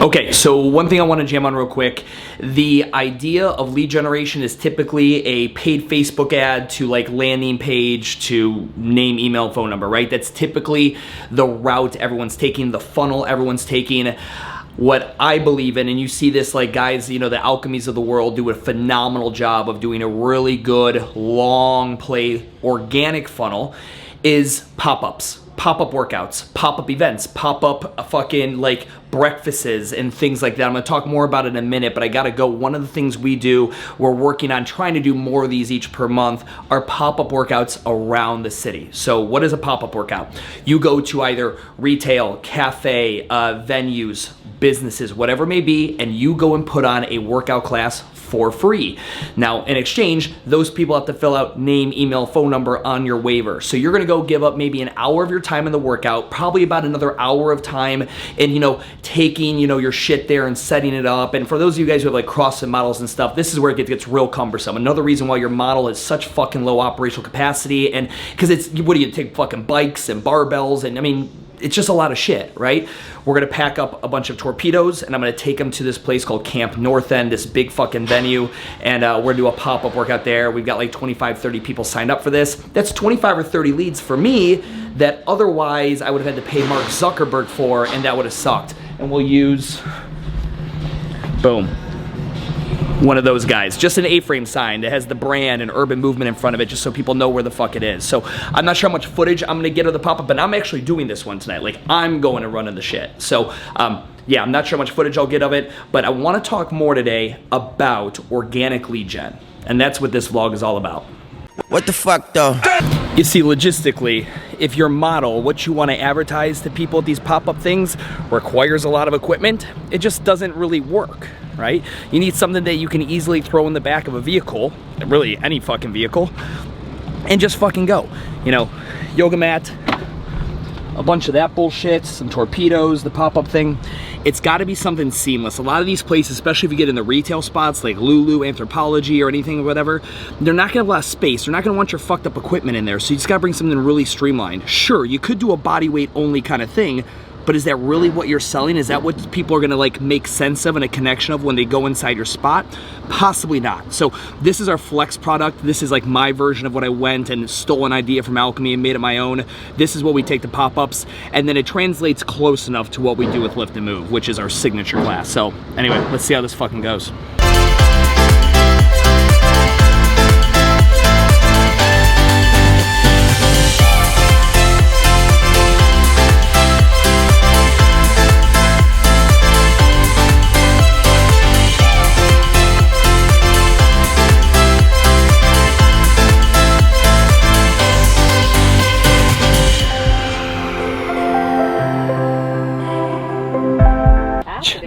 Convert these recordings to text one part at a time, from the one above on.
Okay, so one thing I want to jam on real quick, the idea of lead generation is typically a paid Facebook ad to like landing page to name, email, phone number, right? That's typically the route everyone's taking, the funnel everyone's taking. What I believe in, and you see this like guys, you know, the alchemies of the world do a phenomenal job of doing a really good long play organic funnel, is pop-ups. Pop-up workouts, pop-up events, pop-up fucking like breakfasts and things like that. I'm gonna talk more about it in a minute, but I gotta go. One of the things we do, we're working on trying to do more of these each per month, are pop-up workouts around the city. So what is a pop-up workout? You go to either retail, cafe, venues, businesses, whatever it may be, and you go and put on a workout class for free. Now, in exchange, those people have to fill out name, email, phone number on your waiver. So you're gonna go give up maybe an hour of your time in the workout, probably about another hour of time in, you know, taking, you know, your shit there and setting it up. And for those of you guys who have like CrossFit models and stuff, this is where it gets real cumbersome. Another reason why your model has such fucking low operational capacity, and because it's, what do you take fucking bikes and barbells, and I mean, it's just a lot of shit, right? We're gonna pack up a bunch of torpedoes and I'm gonna take them to this place called Camp North End, this big fucking venue, and we're gonna do a pop-up workout there. We've got like 25, 30 people signed up for this. That's 25 or 30 leads for me that otherwise I would have had to pay Mark Zuckerberg for, and that would have sucked. And we'll use, boom, one of those guys, just an A-frame sign that has the brand and urban movement in front of it, just so people know where the fuck it is. So I'm not sure how much footage I'm gonna get of the pop-up, but I'm actually doing this one tonight. Like, I'm going and running the shit. So yeah, I'm not sure how much footage I'll get of it, but I wanna talk more today about organic lead gen. And that's what this vlog is all about. What the fuck though? You see, logistically, if your model, what you want to advertise to people at these pop-up things, requires a lot of equipment, it just doesn't really work, right? You need something that you can easily throw in the back of a vehicle, really any fucking vehicle, and just fucking go. You know, yoga mat, a bunch of that bullshit, some torpedoes, the pop-up thing. It's gotta be something seamless. A lot of these places, especially if you get in the retail spots like Lulu, Anthropologie, or anything or whatever, they're not gonna have a lot of space. They're not gonna want your fucked up equipment in there, so you just gotta bring something really streamlined. Sure, you could do a body weight only kind of thing, but is that really what you're selling? Is that what people are gonna like make sense of and a connection of when they go inside your spot? Possibly not. So this is our Flex product. This is like my version of what I went and stole an idea from Alchemy and made it my own. This is what we take to pop-ups, and then it translates close enough to what we do with Lift and Move, which is our signature class. So anyway, let's see how this fucking goes.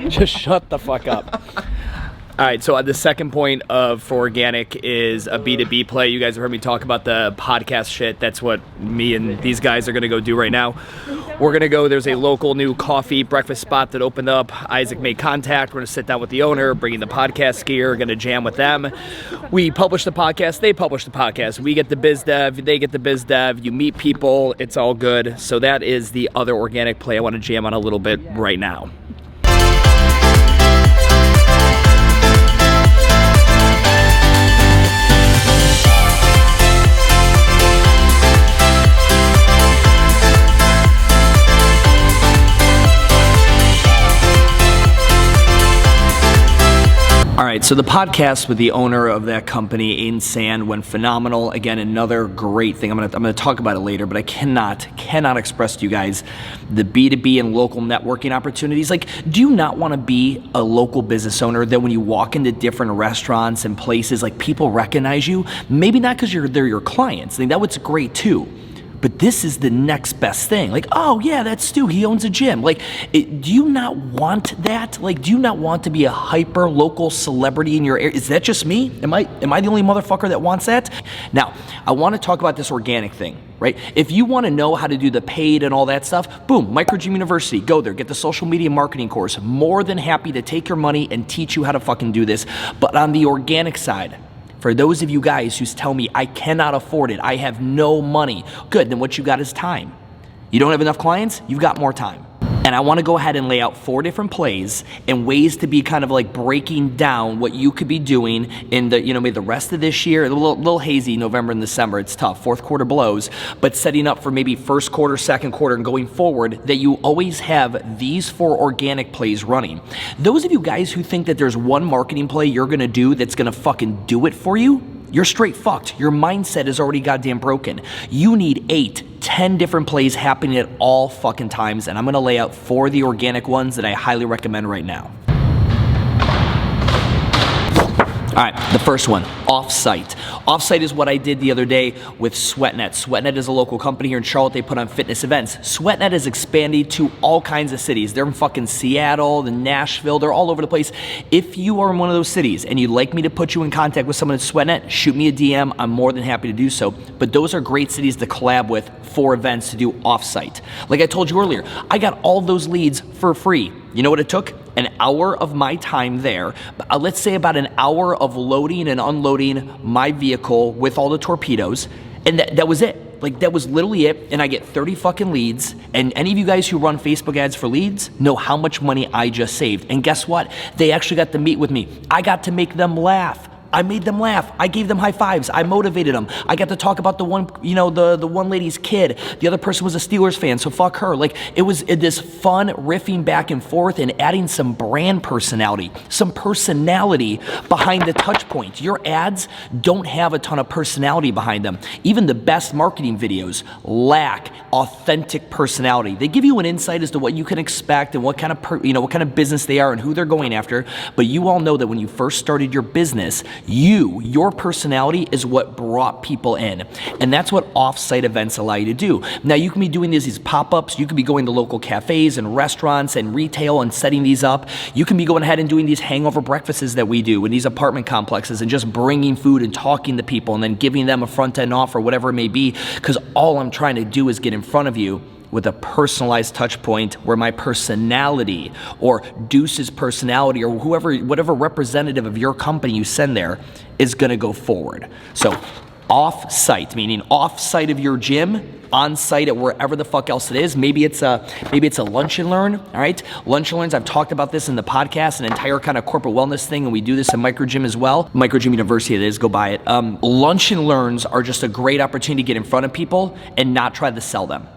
Just shut the fuck up. All right, so the second point for organic is a B2B play. You guys have heard me talk about the podcast shit. That's what me and these guys are gonna go do right now. We're gonna go, there's a local new coffee breakfast spot that opened up. Isaac made contact. We're gonna sit down with the owner, bringing the podcast gear, gonna jam with them. We publish the podcast, they publish the podcast. We get the biz dev, they get the biz dev. You meet people, it's all good. So that is the other organic play I wanna jam on a little bit right now. All right, so the podcast with the owner of that company, Aiden Sand, went phenomenal. Again, another great thing. I'm gonna talk about it later, but I cannot express to you guys the B2B and local networking opportunities. Like, do you not want to be a local business owner that when you walk into different restaurants and places, like people recognize you? Maybe not because they're your clients. I think that was great too. But this is the next best thing. Like, oh yeah, that's Stu, he owns a gym. Like, do you not want that? Like, do you not want to be a hyper local celebrity in your area? Is that just me? Am I the only motherfucker that wants that? Now, I wanna talk about this organic thing, right? If you wanna know how to do the paid and all that stuff, boom, Microgym University, go there, get the social media marketing course. More than happy to take your money and teach you how to fucking do this. But on the organic side, for those of you guys who tell me I cannot afford it, I have no money, good, then what you got is time. You don't have enough clients, you've got more time. And I want to go ahead and lay out 4 different plays and ways to be kind of like breaking down what you could be doing in the, maybe the rest of this year. A little hazy November and December. It's tough. Fourth quarter blows, but setting up for maybe first quarter, second quarter, and going forward that you always have these 4 organic plays running. Those of you guys who think that there's one marketing play you're going to do that's going to fucking do it for you, you're straight fucked. Your mindset is already goddamn broken. You need 8, 10 different plays happening at all fucking times, and I'm gonna lay out 4 of the organic ones that I highly recommend right now. All right, the first one, OffSite. OffSite is what I did the other day with SweatNet. SweatNet is a local company here in Charlotte. They put on fitness events. SweatNet has expanded to all kinds of cities. They're in fucking Seattle, Nashville. They're all over the place. If you are in one of those cities and you'd like me to put you in contact with someone at SweatNet, shoot me a DM. I'm more than happy to do so. But those are great cities to collab with for events to do OffSite. Like I told you earlier, I got all those leads for free. You know what it took? An hour of my time there. Let's say about an hour of loading and unloading my vehicle with all the torpedoes. And that was it. Like, that was literally it. And I get 30 fucking leads. And any of you guys who run Facebook ads for leads know how much money I just saved. And guess what? They actually got to meet with me. I got to make them laugh. I made them laugh. I gave them high fives. I motivated them. I got to talk about the one, the one lady's kid. The other person was a Steelers fan, so fuck her. Like, it was this fun riffing back and forth and adding some brand personality, some personality behind the touch point. Your ads don't have a ton of personality behind them. Even the best marketing videos lack authentic personality. They give you an insight as to what you can expect and what kind of what kind of business they are and who they're going after. But you all know that when you first started your business, your personality is what brought people in. And that's what OffSite events allow you to do. Now, you can be doing these pop-ups. You can be going to local cafes and restaurants and retail and setting these up. You can be going ahead and doing these hangover breakfasts that we do in these apartment complexes and just bringing food and talking to people and then giving them a front-end offer, whatever it may be, because all I'm trying to do is get in front of you with a personalized touch point where my personality or Deuce's personality or whatever representative of your company you send there is gonna go forward. So off-site, meaning off-site of your gym, on-site at wherever the fuck else it is. Maybe it's a lunch and learn, all right? Lunch and learns, I've talked about this in the podcast, an entire kind of corporate wellness thing, and we do this in Microgym as well. Microgym University, it is, go buy it. Lunch and learns are just a great opportunity to get in front of people and not try to sell them,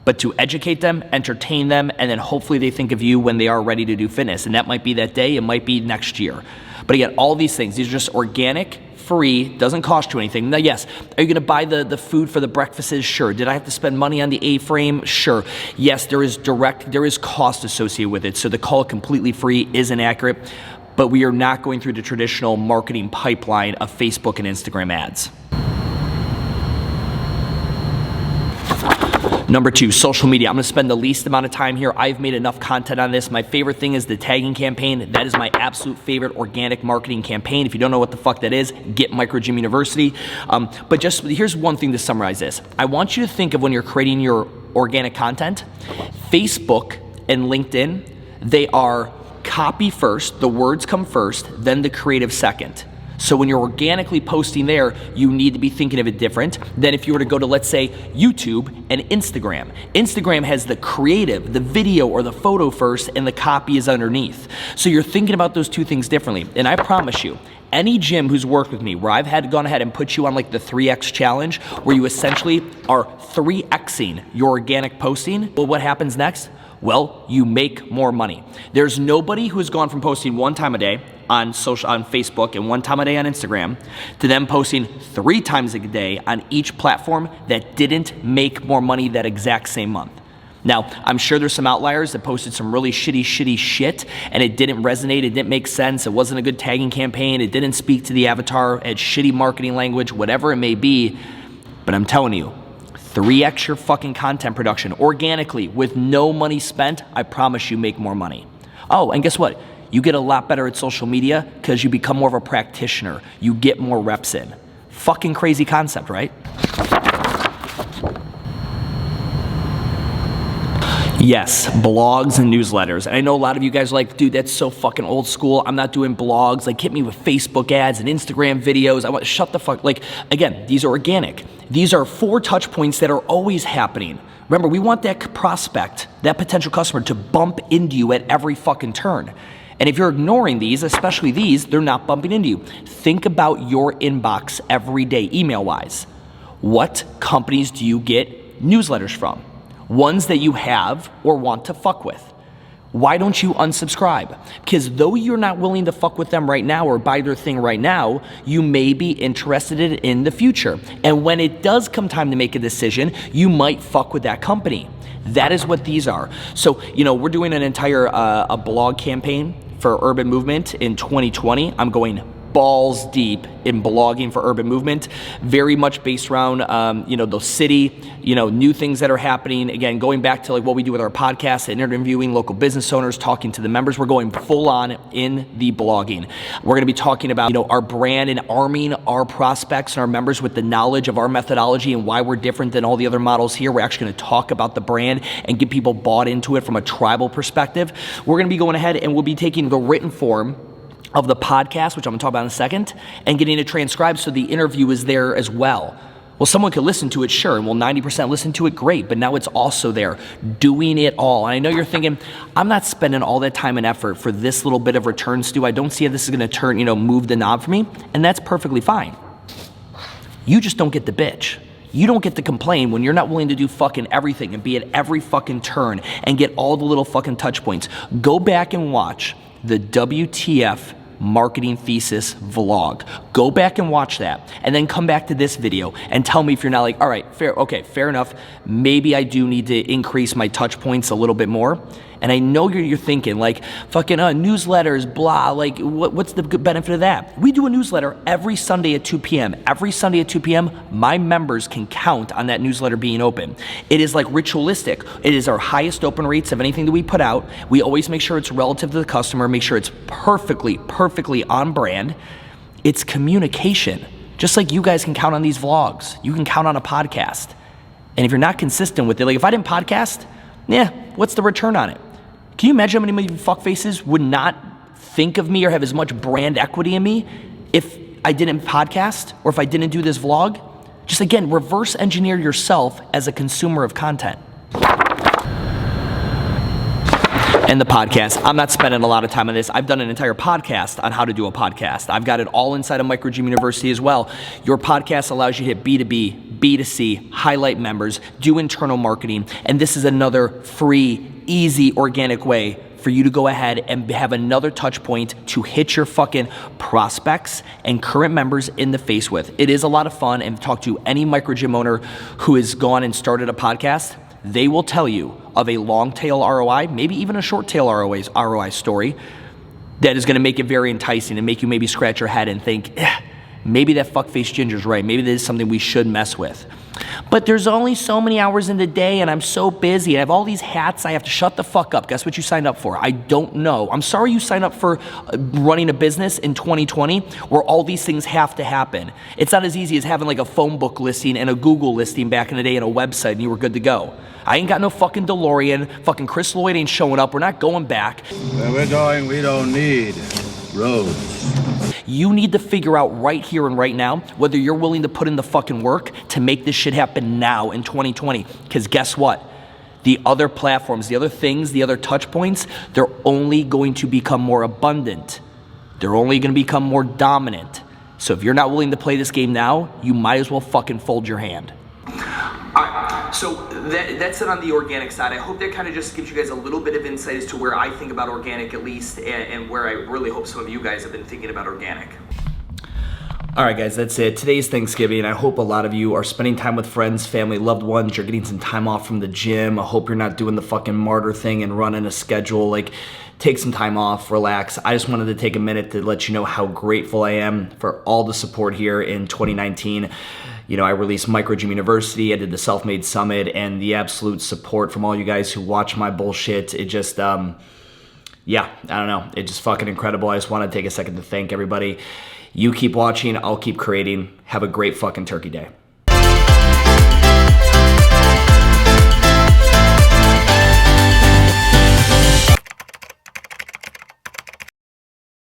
but to educate them, entertain them, and then hopefully they think of you when they are ready to do fitness. And that might be that day, it might be next year. But again, all these things, these are just organic, free, doesn't cost you anything. Now, yes, are you gonna buy the food for the breakfasts? Sure. Did I have to spend money on the A-frame? Sure. Yes, there is cost associated with it. So to call it completely free is inaccurate, but we are not going through the traditional marketing pipeline of Facebook and Instagram ads. Number 2, social media. I'm gonna spend the least amount of time here. I've made enough content on this. My favorite thing is the tagging campaign. That is my absolute favorite organic marketing campaign. If you don't know what the fuck that is, get Microgym University. But just here's one thing to summarize this. I want you to think of when you're creating your organic content, Facebook and LinkedIn, they are copy first, the words come first, then the creative second. So when you're organically posting there, you need to be thinking of it different than if you were to go to, let's say, YouTube and Instagram. Instagram has the creative, the video or the photo first, and the copy is underneath. So you're thinking about those two things differently. And I promise you, any gym who's worked with me where I've gone ahead and put you on like the 3X challenge, where you essentially are 3Xing your organic posting, well, what happens next? Well, you make more money. There's nobody who's gone from posting 1 time a day on Facebook and 1 time a day on Instagram to them posting 3 times a day on each platform that didn't make more money that exact same month. Now, I'm sure there's some outliers that posted some really shitty shit and it didn't resonate, it didn't make sense, it wasn't a good tagging campaign, it didn't speak to the avatar, it had shitty marketing language, whatever it may be. But I'm telling you, 3X your fucking content production organically with no money spent, I promise you make more money. Oh, and guess what? You get a lot better at social media because you become more of a practitioner. You get more reps in. Fucking crazy concept, right? Yes, blogs and newsletters. And I know a lot of you guys are like, dude, that's so fucking old school. I'm not doing blogs. Like, hit me with Facebook ads and Instagram videos. I want shut the fuck. Like, again, these are organic. These are 4 touch points that are always happening. Remember, we want that prospect, that potential customer, to bump into you at every fucking turn. And if you're ignoring these, especially these, they're not bumping into you. Think about your inbox every day, email-wise. What companies do you get newsletters from? Ones that you have or want to fuck with. Why don't you unsubscribe? Because though you're not willing to fuck with them right now or buy their thing right now, you may be interested in the future. And when it does come time to make a decision, you might fuck with that company. That is what these are. So, we're doing an entire a blog campaign for Urban Movement in 2020. I'm going balls deep in blogging for Urban Movement, very much based around, the city, new things that are happening. Again, going back to like what we do with our podcast and interviewing local business owners, talking to the members. We're going full on in the blogging. We're going to be talking about, our brand and arming our prospects and our members with the knowledge of our methodology and why we're different than all the other models here. We're actually going to talk about the brand and get people bought into it from a tribal perspective. We're going to be going ahead and we'll be taking the written form of the podcast, which I'm going to talk about in a second, and getting it transcribed so the interview is there as well. Well, someone could listen to it, sure, and 90% listen to it, great, but now it's also there, doing it all. And I know you're thinking, I'm not spending all that time and effort for this little bit of return, Stu. I don't see how this is going to turn, move the knob for me, and that's perfectly fine. You just don't get the bitch. You don't get to complain when you're not willing to do fucking everything and be at every fucking turn and get all the little fucking touch points. Go back and watch the WTF marketing thesis vlog. Go back and watch that and then come back to this video and tell me if you're not like, all right, fair enough. Maybe I do need to increase my touch points a little bit more. And I know you're thinking like fucking newsletters, blah, like what's the good benefit of that? We do a newsletter every Sunday at 2 p.m. Every Sunday at 2 p.m., my members can count on that newsletter being open. It is like ritualistic. It is our highest open rates of anything that we put out. We always make sure it's relative to the customer, make sure it's perfectly on brand. It's communication. Just like you guys can count on these vlogs, you can count on a podcast. And if you're not consistent with it, like if I didn't podcast, what's the return on it? Can you imagine how many fuckfaces would not think of me or have as much brand equity in me if I didn't podcast or if I didn't do this vlog? Just again, reverse engineer yourself as a consumer of content. And the podcast, I'm not spending a lot of time on this. I've done an entire podcast on how to do a podcast. I've got it all inside of Microgym University as well. Your podcast allows you to hit B2B, B2C, highlight members, do internal marketing, and this is another free, easy, organic way for you to go ahead and have another touch point to hit your fucking prospects and current members in the face with. It is a lot of fun, and talk to any Microgym owner who has gone and started a podcast. They will tell you of a long tail ROI, maybe even a short tail ROI story that is going to make it very enticing and make you maybe scratch your head and think, maybe that fuckface Ginger's right. Maybe this is something we should mess with. But there's only so many hours in the day and I'm so busy. I have all these hats. I have to shut the fuck up. Guess what you signed up for? I don't know. I'm sorry you signed up for running a business in 2020 where all these things have to happen. It's not as easy as having like a phone book listing and a Google listing back in the day and a website and you were good to go. I ain't got no fucking DeLorean. Fucking Chris Lloyd ain't showing up. We're not going back. Where we're going, we don't need roads. You need to figure out right here and right now whether you're willing to put in the fucking work to make this shit happen now in 2020. Because guess what? The other platforms, the other things, the other touch points, they're only going to become more abundant. They're only going to become more dominant. So if you're not willing to play this game now, you might as well fucking fold your hand. All right, so that's it on the organic side. I hope that kind of just gives you guys a little bit of insight as to where I think about organic at least, and where I really hope some of you guys have been thinking about organic. All right, guys, that's it. Today's Thanksgiving. I hope a lot of you are spending time with friends, family, loved ones. You're getting some time off from the gym. I hope you're not doing the fucking martyr thing and running a schedule. Like, take some time off, relax. I just wanted to take a minute to let you know how grateful I am for all the support here in 2019. I released Microgym University, I did the Self-Made Summit, and the absolute support from all you guys who watch my bullshit. It just, I don't know. It's just fucking incredible. I just want to take a second to thank everybody. You keep watching, I'll keep creating. Have a great fucking turkey day.